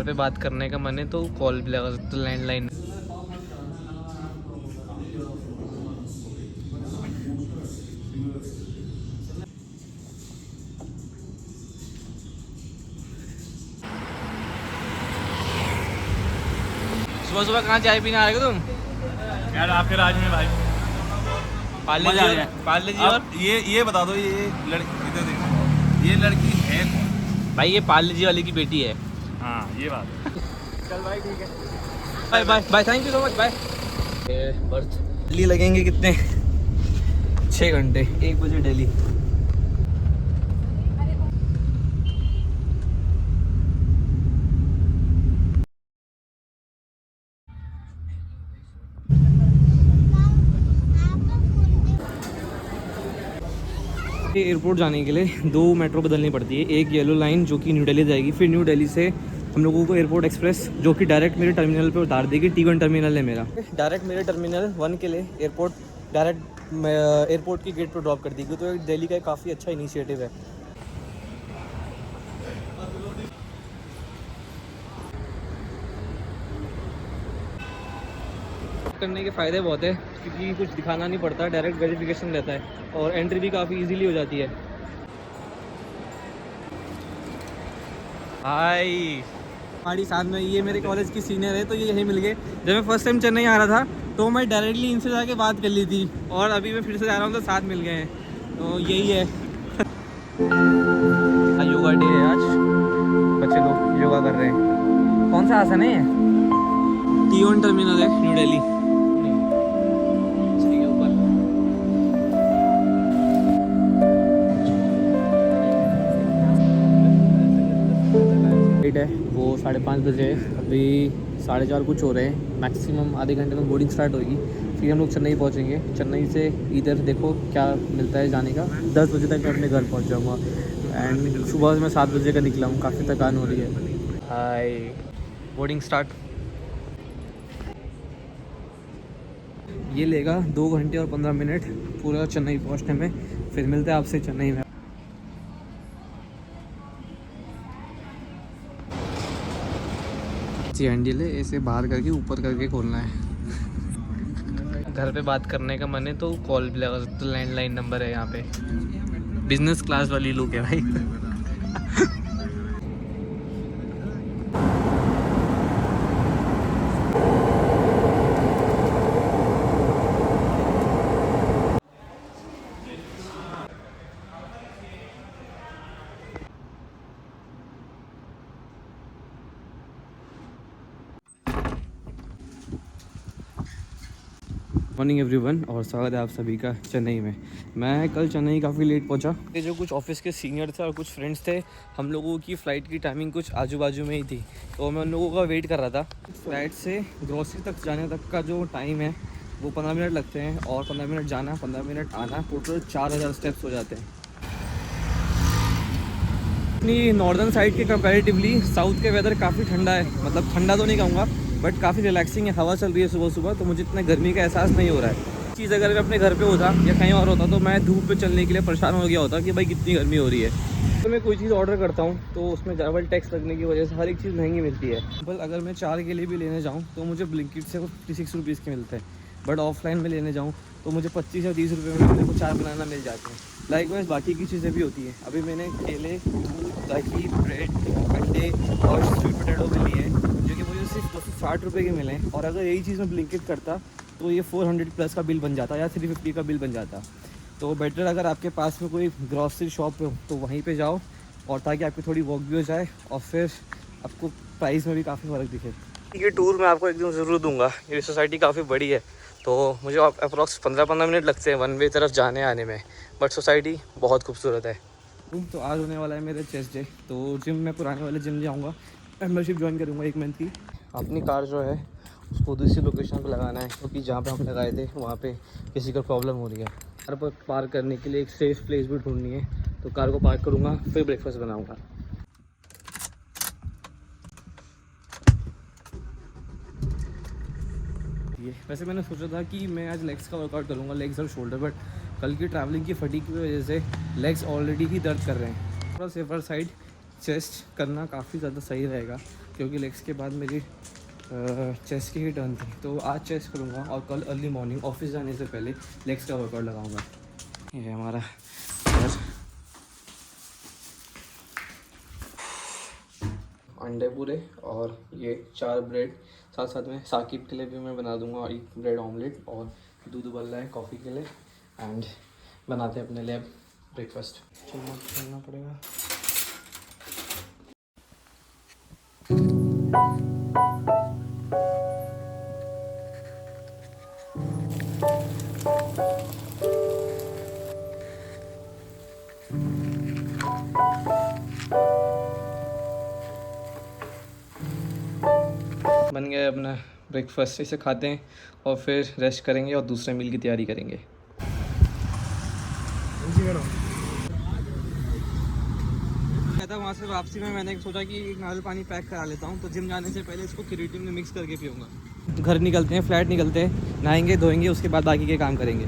घर पे बात करने का मन है तो कॉल भी लगा सकते, लैंडलाइन। सुबह सुबह कहाँ चाय पीने आ रहे हो तुम? यार आपके राज में भाई पार्ले मजा आ जी गया। पार्ले जी। और अब ये बता दो, ये लड़की इधर देखो, ये लड़की है कौन? भाई ये पार्ले जी वाले की बेटी है। हाँ ये बात है। चल भाई ठीक है, bye bye bye, thank you so much, bye. Berth Delhi लगेंगे कितने? 6 घंटे, 1 बजे दिल्ली। एयरपोर्ट जाने के लिए 2 मेट्रो बदलनी पड़ती है। एक येलो लाइन जो कि न्यू दिल्ली जाएगी, फिर न्यू दिल्ली से हम लोगों को एयरपोर्ट एक्सप्रेस जो कि डायरेक्ट मेरे टर्मिनल पे उतार देगी। T1 टर्मिनल है मेरा, डायरेक्ट मेरे टर्मिनल 1 के लिए एयरपोर्ट डायरेक्ट एयरपोर्ट की गेट पर ड्रॉप कर देगी। तो दिल्ली का काफ़ी अच्छा इनिशिएटिव है। करने के फ़ायदे बहुत है क्योंकि कुछ दिखाना नहीं पड़ता, डायरेक्ट वेरिफिकेशन रहता है और एंट्री भी काफ़ी इजीली हो जाती है। हाय हमारी साथ में ये मेरे कॉलेज की सीनियर है, तो ये यहीं मिल गए। जब मैं फर्स्ट टाइम चेन्नई आ रहा था तो मैं डायरेक्टली इनसे जाके बात कर ली थी और अभी मैं फिर से जा रहा हूँ तो साथ मिल गए हैं। तो यही है। योगा डे है आज, बच्चे लोग योगा कर रहे हैं। कौन सा आसन है? T1 टर्मिनल है न्यू दिल्ली। फ्लाइट है वो 5:30 बजे है, अभी 4:30 कुछ हो रहे हैं। मैक्सिमम आधे घंटे में बोर्डिंग स्टार्ट होगी, फिर हम लोग चेन्नई पहुंचेंगे। चेन्नई से इधर देखो क्या मिलता है जाने का। 10 बजे तक मैं अपने घर पहुंच जाऊंगा एंड सुबह से मैं 7 बजे का निकला हूँ, काफ़ी थकान हो रही है। हाय बोर्डिंग स्टार्ट। ये लेगा 2 घंटे और 15 मिनट पूरा चेन्नई पहुँचने में। फिर मिलते हैं आपसे चेन्नई में। हैंडल है, ऐसे बाहर करके ऊपर करके खोलना है। घर पे बात करने का मन है तो कॉल भी लगा सकते, लैंडलाइन नंबर है यहाँ पे। बिजनेस क्लास वाली लुक है भाई। मॉर्निंग एवरीवन और स्वागत है आप सभी का चेन्नई में। मैं कल चेन्नई काफ़ी लेट पहुंचा। ये जो कुछ ऑफिस के सीनियर थे और कुछ फ्रेंड्स थे, हम लोगों की फ़्लाइट की टाइमिंग कुछ आजू बाजू में ही थी, तो मैं उन लोगों का वेट कर रहा था। फ्लाइट से ग्रोसरी तक जाने तक का जो टाइम है वो 15 मिनट लगते हैं और 15 मिनट जाना 15 मिनट आना, टोटल 4000 स्टेप्स हो जाते हैं। अपनी नॉर्दर्न साइड के कंपैरेटिवली साउथ के वेदर काफ़ी ठंडा है, मतलब ठंडा तो नहीं कहूँगा बट काफ़ी रिलैक्सिंग है। हवा चल रही है सुबह सुबह, तो मुझे इतना गर्मी का एहसास नहीं हो रहा है। चीज़ अगर मैं अपने घर पे होता या कहीं और होता तो मैं धूप पे चलने के लिए परेशान हो गया होता कि भाई कितनी गर्मी हो रही है। तो मैं कोई चीज़ ऑर्डर करता हूँ तो उसमें डबल टैक्स लगने की वजह से हर एक चीज़ महंगी मिलती है। बल अगर मैं 4 के लिए भी लेने जाऊँ तो मुझे ब्लिंकिट से 56 रुपीज़ के मिलते हैं, बट ऑफलाइन में लेने जाऊँ तो मुझे 25 या 30 रुपये में मेरे को 4 बनाना मिल जाते हैं। लाइकवाइज बाकी की चीज़ें भी होती हैं। अभी मैंने केले, दूध, दही, ब्रेड, अंडे और स्वीट पोटैटो भी लिए हैं जो कि मुझे सिर्फ 260 रुपये के मिले हैं। और अगर यही चीज़ मैं ब्लिंकिट करता तो ये 400 प्लस का बिल बन जाता या 350 का बिल बन जाता। तो बेटर अगर आपके पास में कोई ग्रॉसरी शॉप हो तो वहीं पे जाओ, और ताकि आपकी थोड़ी वॉक भी हो जाए और फिर आपको प्राइस में भी काफ़ी फ़र्क दिखे। ये टूर मैं आपको एक दिन ज़रूर दूंगा। ये सोसाइटी काफ़ी बड़ी है तो मुझे अप्रॉक्स 15 मिनट लगते हैं वन वे तरफ जाने आने में, बट सोसाइटी बहुत खूबसूरत है। तो आज होने वाला है मेरा चेस्ट डे, तो जिम मैं पुराने वाले जिम जाऊँगा, मेम्बरशिप ज्वाइन करूँगा 1 मंथ की। अपनी कार जो है उसको दूसरी लोकेशन पे लगाना है क्योंकि जहाँ पे हम लगाए थे वहाँ पे किसी को प्रॉब्लम हो रही है। कार पर पार्क करने के लिए एक सेफ़ प्लेस भी ढूंढनी है, तो कार को पार्क करूँगा फिर ब्रेकफास्ट बनाऊँगा। वैसे मैंने सोचा था कि मैं आज लेग्स का वर्कआउट करूँगा, लेग्स और शोल्डर, बट कल की ट्रैवलिंग की फटीग की वजह से लेग्स ऑलरेडी ही दर्द कर रहे हैं। थोड़ा सेफर साइड चेस्ट करना काफ़ी ज़्यादा सही रहेगा, क्योंकि लेग्स के बाद मेरी चेस्ट की ही टर्न थी। तो आज चेस्ट करूँगा और कल अर्ली मॉर्निंग ऑफिस जाने से पहले लेग्स का वर्कआउट लगाऊंगा। ये है हमारा घर। अंडे पूरे और ये 4 ब्रेड, साथ साथ में साकिब के लिए भी मैं बना दूंगा एक ब्रेड ऑमलेट, और दूध उबल रहा है कॉफ़ी के लिए। एंड बनाते हैं अपने लिए ब्रेकफास्ट। चम्मच करना पड़ेगा। बन गया अपना ब्रेकफास्ट, इसे खाते हैं और फिर रेस्ट करेंगे और दूसरे मील की तैयारी करेंगे। था वहाँ से वापसी में मैंने सोचा कि एक नारियल पानी पैक करा लेता हूँ, तो जिम जाने से पहले इसको क्रिएटिन में मिक्स करके पीऊँगा। घर निकलते हैं, फ्लैट निकलते हैं, नहाएंगे धोएंगे, उसके बाद बाकी के काम करेंगे।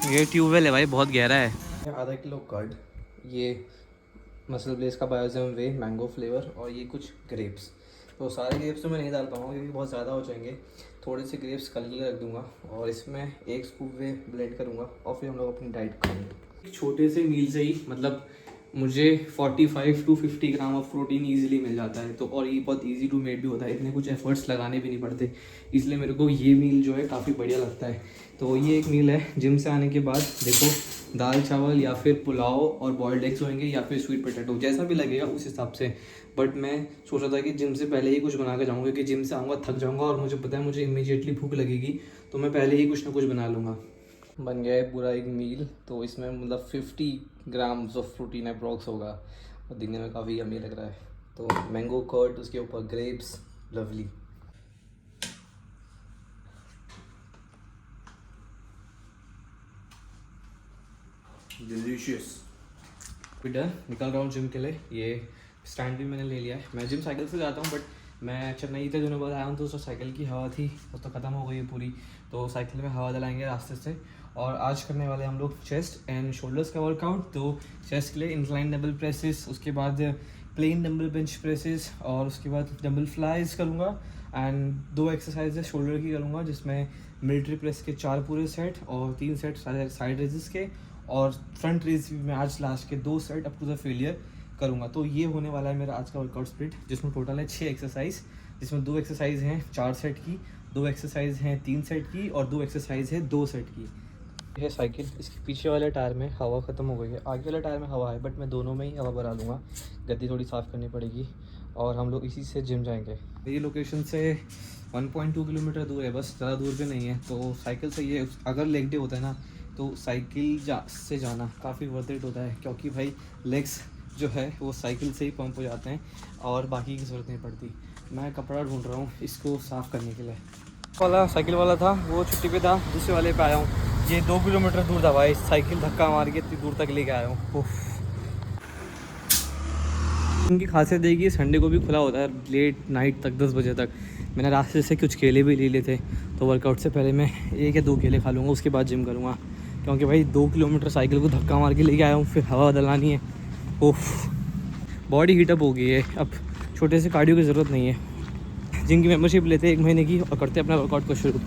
ये ट्यूबवेल है भाई, बहुत गहरा है। आधा किलो कर्ड, ये मसल ब्लेस का बायोजम वे मैंगो फ्लेवर, और ये कुछ ग्रेप्स। तो सारे ग्रेप्स तो मैं नहीं डाल पाऊँगा क्योंकि बहुत ज़्यादा हो जाएंगे। थोड़े से ग्रेप्स कल के लिए रख दूँगा और इसमें 1 स्कूप वे ब्लेंड करूँगा और फिर हम लोग अपनी डाइट खाएंगे। छोटे से मील से ही मतलब मुझे 45 to 50 gram of protein easily मिल जाता है। तो और ये बहुत इजी टू मेड भी होता है, इतने कुछ एफर्ट्स लगाने भी नहीं पड़ते, इसलिए मेरे को ये मील जो है काफ़ी बढ़िया लगता है। तो ये एक मील है। जिम से आने के बाद देखो दाल चावल या फिर पुलाव और बॉइल्ड एग्स होंगे या फिर स्वीट पोटैटो, जैसा भी लगेगा उस हिसाब से। बट मैं सोच रहा था कि जिम से पहले ही कुछ बना के जाऊँगा, क्योंकि जिम से आऊँगा थक जाऊँगा और मुझे पता है मुझे इमीडिएटली भूख लगेगी, तो मैं पहले ही कुछ ना कुछ बना लूँगा। बन गया है पूरा एक मील। तो इसमें मतलब 50 ग्राम्स ऑफ प्रोटीन अप्रॉक्स होगा और दिखने में काफ़ी यम्मी लग रहा है। तो मैंगो कर्ड, उसके ऊपर ग्रेप्स, लवली। डिलीशियस। डन, निकल रहा हूँ जिम के लिए। ये स्टैंड भी मैंने ले लिया है। मैं जिम साइकिल से जाता हूँ, बट मैं चेन्नई से जो बाद आया हूँ तो उसमें साइकिल की हवा थी, वो तो ख़त्म हो गई है पूरी। तो साइकिल में हवा दिलाएंगे रास्ते से। और आज करने वाले हम लोग चेस्ट एंड शोल्डर्स का वर्कआउट। तो चेस्ट के लिए इंक्लाइन डबल प्रेसेस, उसके बाद प्लेन डंबल बेंच प्रेसेस, और उसके बाद डंबल फ्लाइज करूँगा। एंड 2 एक्सरसाइज शोल्डर की करूँगा, जिसमें मिलिट्री प्रेस के 4 पूरे सेट और 3 सेट साइड रेजिस के, और फ्रंट रेज में आज लास्ट के 2 set up to the failure करूँगा। तो ये होने वाला है मेरा आज का वर्कआउट स्प्लिट, जिसमें टोटल है 6 एक्सरसाइज, जिसमें 2 एक्सरसाइज हैं 4 सेट की, 2 एक्सरसाइज हैं 3 सेट की, और 2 एक्सरसाइज है 2 सेट की। यह साइकिल, इसके पीछे वाले टायर में हवा ख़त्म हो गई है, आगे वाले टायर में हवा है, बट मैं दोनों में ही हवा भरा लूँगा। गद्दी थोड़ी साफ़ करनी पड़ेगी और हम लोग इसी से जिम जाएंगे। ये लोकेशन से 1.2 किलोमीटर दूर है, बस ज़्यादा दूर भी नहीं है। तो साइकिल से ये, अगर लेग डे होता है ना, तो साइकिल से जाना काफ़ी वर्थ इट होता है, क्योंकि भाई लेग्स जो है वो साइकिल से ही पंप हो जाते हैं और बाकी की ज़रूरत नहीं पड़ती। मैं कपड़ा ढूंढ रहा हूँ इसको साफ़ करने के लिए। वाला साइकिल वाला था वो छुट्टी पे था, दूसरे वाले पे आया हूँ। ये 2 किलोमीटर दूर था भाई, साइकिल धक्का मार के इतनी दूर तक लेके आया हूँ। उनकी खासियत देखिए, संडे को भी खुला होता है लेट नाइट तक, 10 बजे तक। मैंने रास्ते से कुछ केले भी ले लिए थे, तो वर्कआउट से पहले मैं 1 या 2 केले खा लूँगा, उसके बाद जिम करूँगा। क्योंकि भाई 2 किलोमीटर साइकिल को धक्का मार के लेके आया हूँ, फिर हवा बदलानी है। ओफ, बॉडी हीटअप हो गई है, अब छोटे से कार्डियो की ज़रूरत नहीं है। जिम की मेंबरशिप लेते हैं 1 महीने की और करते अपना वर्कआउट को शुरू।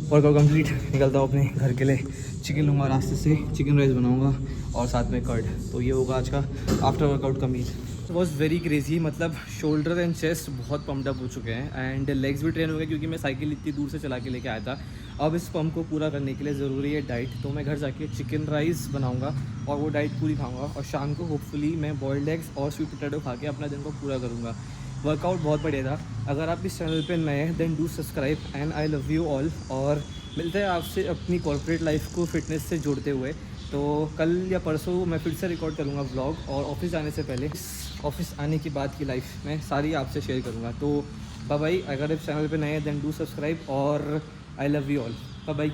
वर्कआउट कंप्लीट, निकलता हूँ अपने घर के लिए। चिकन लूँगा रास्ते से, चिकन राइस बनाऊँगा और साथ में कर्ड। तो ये होगा आज का आफ्टर वर्कआउट का मील। वॉज वेरी क्रेजी, मतलब शोल्डर एंड चेस्ट बहुत पम्प्ड अप हो चुके हैं एंड लेग्स भी ट्रेन हो गए क्योंकि मैं साइकिल इतनी दूर से चला के लेके आया था। अब इस पम्प को पूरा करने के लिए ज़रूरी है डाइट, तो मैं घर जाके चिकन राइस बनाऊँगा और वो डाइट पूरी खाऊँगा और शाम को होपफुली मैं बॉइल्ड एग्स और स्वीट पोटैटो खा के अपना दिन को पूरा करूँगा। वर्कआउट बहुत बढ़िया था। अगर आप इस चैनल पे नए हैं then do subscribe and I love you all. और मिलते हैं आपसे अपनी कॉर्पोरेट लाइफ को फिटनेस से जोड़ते हुए। तो कल या परसों मैं फिर से रिकॉर्ड करूँगा व्लॉग और ऑफिस जाने से पहले ऑफिस आने के बाद की लाइफ मैं सारी आपसे शेयर करूँगा। तो बाय बाय। अगर इस चैनल पे नए हैं देन डू सब्सक्राइब और I love you all. Bye bye.